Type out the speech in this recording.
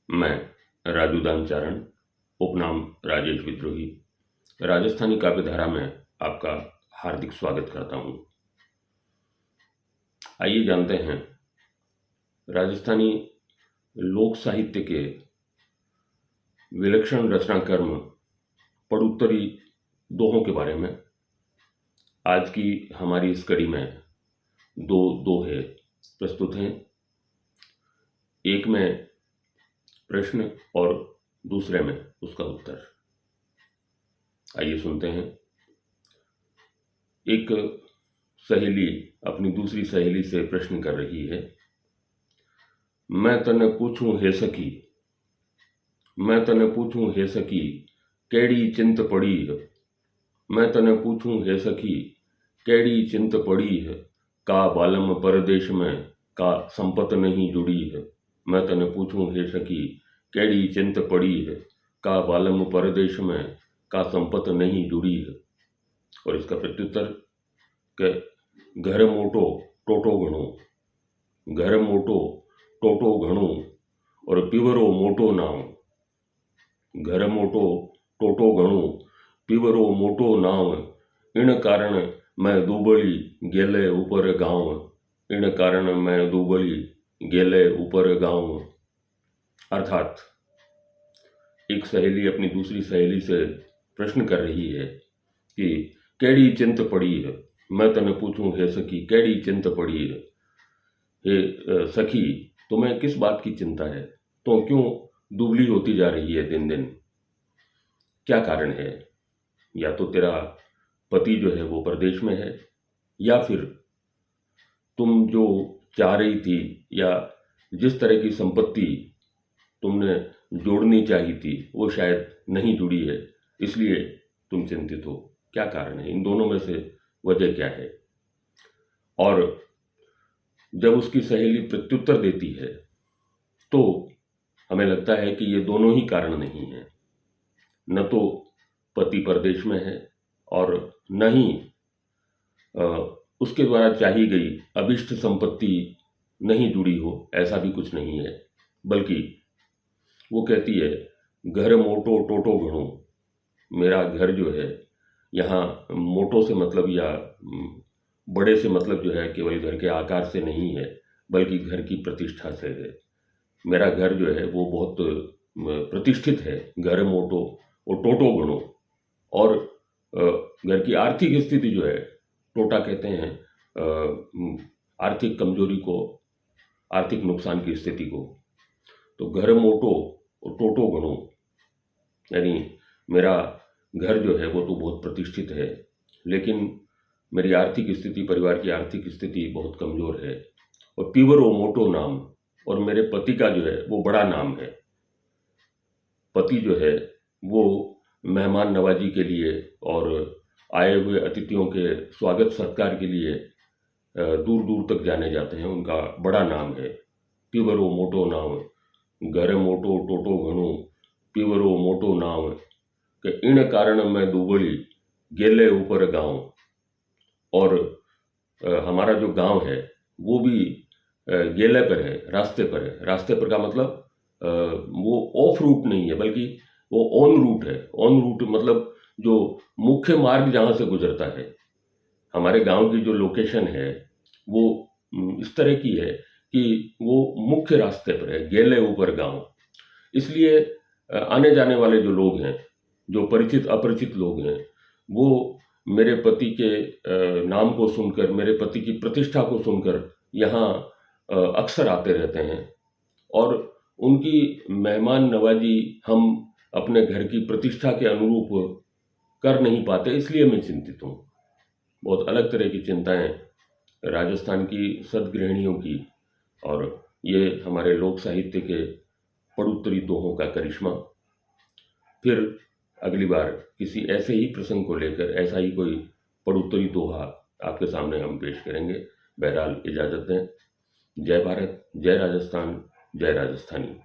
मैं राजू दानचारण, उपनाम राजेश विद्रोही, राजस्थानी काव्यधारा में आपका हार्दिक स्वागत करता हूँ। आइए जानते हैं राजस्थानी लोक साहित्य के विलक्षण रचनाकर्म पड़ुत्तरी दोहों के बारे में। आज की हमारी इस कड़ी में दो दोहे प्रस्तुत हैं। एक में प्रश्न और दूसरे में उसका उत्तर। आइए सुनते हैं। एक सहेली अपनी दूसरी सहेली से प्रश्न कर रही है। मैं तने पूछूं हे सखी, मैं तने पूछूं हे सखी, केड़ी चिंत पड़ी है। मैं तने पूछूं हे सखी, केड़ी चिंत पड़ी है। का बालम परदेश में, का संपत नहीं जुड़ी है। मैं तने पूछूं हे सखी, केड़ी चिंत पड़ी है। का बालम परदेश में, का संपत नहीं जुड़ी है। और इसका प्रत्युत्तर के घर मोटो टोटो घणो, घर मोटो टोटो घणो और पीवरो मोटो नाव। घर मोटो टोटो घणो, पीवरो मोटो नाव। इन कारण मैं दुबली गेले ऊपर गाँव। इन कारण मैं दुबली गेले ऊपर गाँव। अर्थात एक सहेली अपनी दूसरी सहेली से प्रश्न कर रही है कि केड़ी चिंत पड़ी है। मैं तने पूछूं हे सखी, केड़ी चिंत पड़ी है। हे सखी, तुम्हें किस बात की चिंता है? तो क्यों दुबली होती जा रही है दिन दिन? क्या कारण है? या तो तेरा पति जो है वो परदेश में है, या फिर तुम जो चाह रही थी या जिस तरह की संपत्ति तुमने जोड़नी चाहिए थी वो शायद नहीं जुड़ी है, इसलिए तुम चिंतित हो। क्या कारण है? इन दोनों में से वजह क्या है? और जब उसकी सहेली प्रत्युत्तर देती है तो हमें लगता है कि ये दोनों ही कारण नहीं है। न तो पति परदेश में है और न ही उसके द्वारा चाही गई अभिष्ट संपत्ति नहीं जुड़ी हो, ऐसा भी कुछ नहीं है। बल्कि वो कहती है घर मोटो टोटो घणो। मेरा घर जो है, यहाँ मोटो से मतलब या बड़े से मतलब जो है केवल घर के आकार से नहीं है, बल्कि घर की प्रतिष्ठा से है। मेरा घर जो है वो बहुत प्रतिष्ठित है। घर मोटो और टोटो घणो। और घर की आर्थिक स्थिति जो है, टोटा कहते हैं आर्थिक कमजोरी को, आर्थिक नुकसान की स्थिति को। तो घर मोटो और टोटो घणो यानी मेरा घर जो है वो तो बहुत प्रतिष्ठित है, लेकिन मेरी आर्थिक स्थिति, परिवार की आर्थिक स्थिति बहुत कमज़ोर है। और पीवरो मोटो नाम, और मेरे पति का जो है वो बड़ा नाम है। पति जो है वो मेहमान नवाजी के लिए और आए हुए अतिथियों के स्वागत सत्कार के लिए दूर दूर तक जाने जाते हैं। उनका बड़ा नाम है पीवरो मोटो नाम। घर मोटो टोटो घणो, पीवरो मोटो नाम। के इन कारण मैं दुबली गेले ऊपर गाँव। और हमारा जो गांव है वो भी गेले पर है, रास्ते पर है। रास्ते पर का मतलब वो ऑफ रूट नहीं है, बल्कि वो ऑन रूट है। ऑन रूट मतलब जो मुख्य मार्ग जहाँ से गुजरता है। हमारे गांव की जो लोकेशन है वो इस तरह की है कि वो मुख्य रास्ते पर है, गेले ऊपर गांव। इसलिए आने जाने वाले जो लोग हैं, जो परिचित अपरिचित लोग हैं, वो मेरे पति के नाम को सुनकर, मेरे पति की प्रतिष्ठा को सुनकर यहाँ अक्सर आते रहते हैं। और उनकी मेहमान नवाजी हम अपने घर की प्रतिष्ठा के अनुरूप कर नहीं पाते, इसलिए मैं चिंतित हूँ। बहुत अलग तरह की चिंताएं राजस्थान की सदगृहिणियों की, और ये हमारे लोक साहित्य के पड़ुत्तरी दोहों का करिश्मा। फिर अगली बार किसी ऐसे ही प्रसंग को लेकर ऐसा ही कोई पड़ुत्तरी दोहा आपके सामने हम पेश करेंगे। बहरहाल इजाज़त दें। जय भारत, जय राजस्थान, जय राजस्थानी।